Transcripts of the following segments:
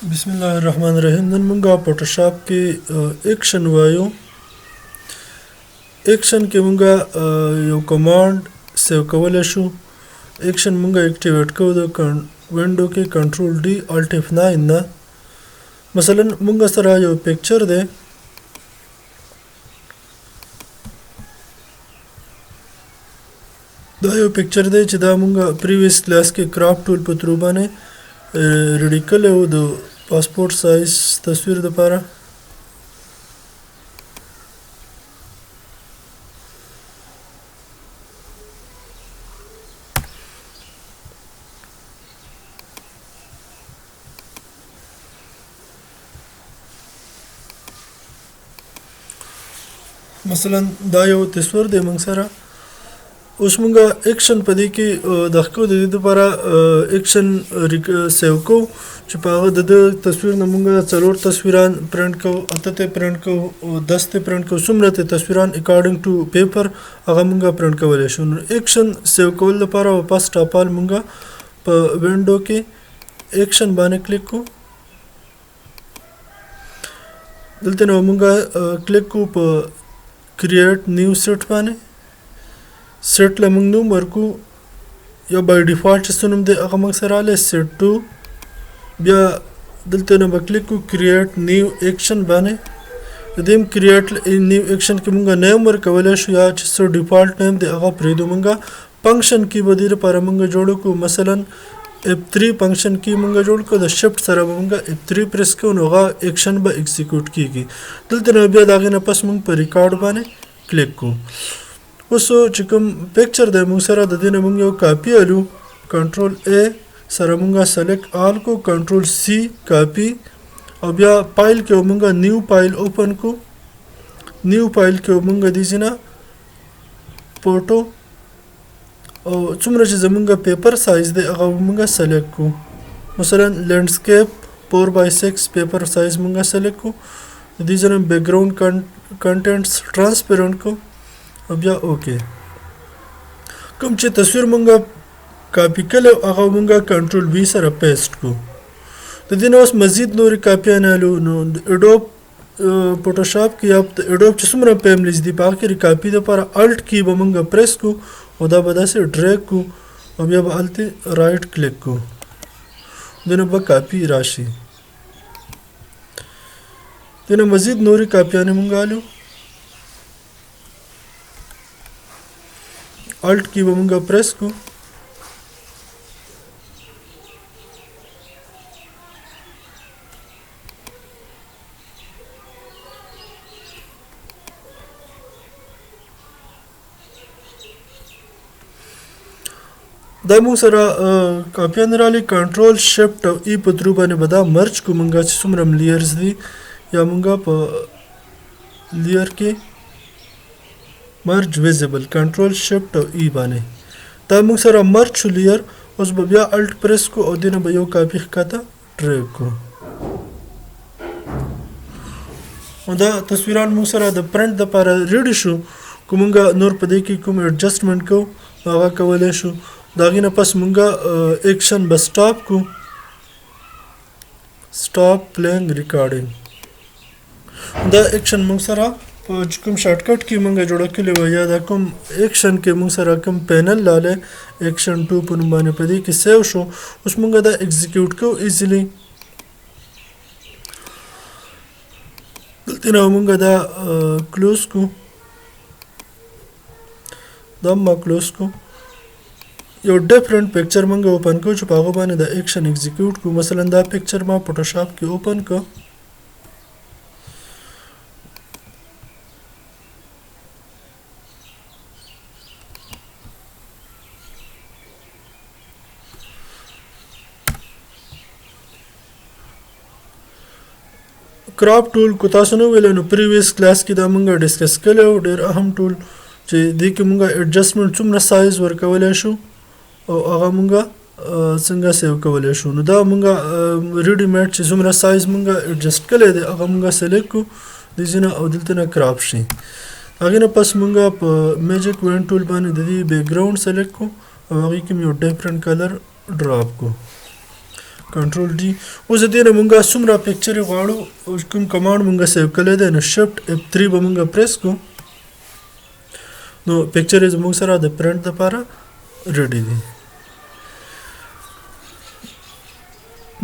بسم الله الرحمن الرحیم. نن مونږه فوټوشاپ کې ایکشن وایو. ایکشن کې مونږه یو کمانډ سیو کولی شو. ایکشن مونږه اکټیویټ کوو د وینډو کې کنټرول ډي الټ F9 نه. مثلا مونږه سره یو پکچر دی، دا یو پکچر دی چې دا مونږه پریویس کلاس کې کراپ ټول په ترو باندې ریډي کړی و د پاسپورټ سایز تصویر دپاره. مثلا دا یو تصویر دی مونږ سره. اوس مونږه ایکشن په دې کې دغه د دې لپاره ایکشن سیو کو چې په هغه د تصویر نه مونږه 4 تصویران پرنټ کو، 8 ته پرنټ کو، 10 ته پرنټ کو، څومره ته تصویران اکارډینګ ټو پیپر هغه مونږه پرنټ کولی شو. ایکشن سیو کول لپاره واپس ټاپال مونږه په وینډو کې ایکشن باندې کلیک کو. دلته نو مونږه کلیک کو په کریټ نیو سیټ باندې. سیټ له موږ نوم ورکو، یو بای ډیفالټ چې څه نوم دی هغه موږ سره راغلی سیټ 2. بیا دلته نه به کلیک کو کریټ نیو ایکشن باندې. د دې کریټ نیو ایکشن کې موږ نیم ورکولی شو یا چې څه ډیفالټ نیم دی هغه پرېږدو. موږ فنکشن کې به دې لپاره موږ جوړ کړو، مثلا F3 فنکشن کې موږ جوړ کړو، د شفټ سره به موږ F3 پریس کوو نو هغه ایکشن به ایکزیکیوټ کیږي. دلته نه بیا د هغې نه پس موږ په ریکارډ باندې کلیک کوو. اوس چې کوم پکچر دی مونږ سره د دې نه مونږ یو کاپي الو، کنټرول A سره مونږه سلیکټ آل کو، کنټرول C کاپي، او بیا فایل کې مونږه نیو فایل اوپن کو. نیو فایل کې مونږه دې ځینه فوټو او څومره چې زمونږه پیپر سایز دی هغه مونږه سلیکټ کو. مثلا لینډسکیپ 4x6 پیپر سایز مونږه سلیکټ کو. دې ځینه بیک ګراوند کنټینټس ټرانسپیرنٹ کو او بیا اوکے. کوم چې تصویر مونږه کاپی کړو هغه مونږه کنټرول V سره پیسټ کو. د دې نو اوس مزید نورې کاپیانې الو نو اډوب فوټوشاپ کې یا اډوب چې څومره فیملیز دي په هغه کې کاپی دپاره الټ کی به مونږه پریس کو او دا به داسې ډریګ کو او بیا به هلته رایټ کلیک کو، دنه به کاپی راشي. دنه مزید نورې کاپیانې مونږه الو، الټ کی به مونږه پریس کو. دا مونږ سره کاپیان رالی، کنټرول شفټ او ای په درو باندې به دا مرچ کو مونږه چې څومره لیرز دي یا مونږه په لیر کې مرج ویزیبل کنټرول شفټ او ای باندې دا موږ سره مرج شو لیر. اوس به بیا الټ پریس کو او دینه به یو کاپی ښکته ډریګ کو. او دا تصویران موږ سره د پرنټ دپاره ریډي شو. که مونږه نور په دې کې کوم ایډجسټمنټ کو هغه کولی شو. د هغې نه پس مونږه ایکشن به سټاپ کو، سټاپ پلینګ ریکارډینګ. دا ایکشن موږ سره چې کوم شارټکټ کې مونږه جوړه کړې وه یا دا کوم ایکشن کې مونږ سره کوم پینل لالی ایکشن 2 په نوم باندې په دې کې سیو شو. اوس مونږه دا ایکزیکیوټ کوو ایزیلی. دلته نه مونږه دا کلوز کو، دا ما کلوز کو. یو ډیفرنٹ پکچر مونږه اوپن کو چې په هغه باندې دا ایکشن ایکزیکیوټ کو. مثلا دا پکچر ما فوټوشاپ کې اوپن کو. کراپ ټول کو تاسو نو ویل نو پریویس کلاس کې دا مونږه ډسکس کړو، ډېر اهم ټول چې دې کې مونږه ایډجسټمنټ څومره سایز ورکولی شو او هغه مونږه څنګه سیو کولی شو. نو دا مونږه ریډي میډ چې څومره سایز مونږه ایډجسټ کړی دی هغه مونږه سلیکټ کو دې ځینه او دلته نه کراپ شي. هغې نه پس مونږه په میجیک وین ټول باندې د دې بیک ګراوند سلیکټ کو او هغې کې یو ډیفرنٹ کلر ډراپ کو. کنټرول ډي. اوس د دې نه مونږه څومره پکچرې غواړو او کوم کمانډ مونږه سیو کړی دی نو شفټ F3 به مونږه پریس کړو نو پکچرې زموږ سره د پرنټ لپاره ریډي دي.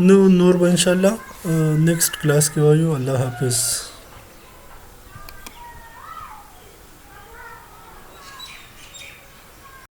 نو نور به انشاءالله نیکسټ کلاس کې وایو. الله حافظ.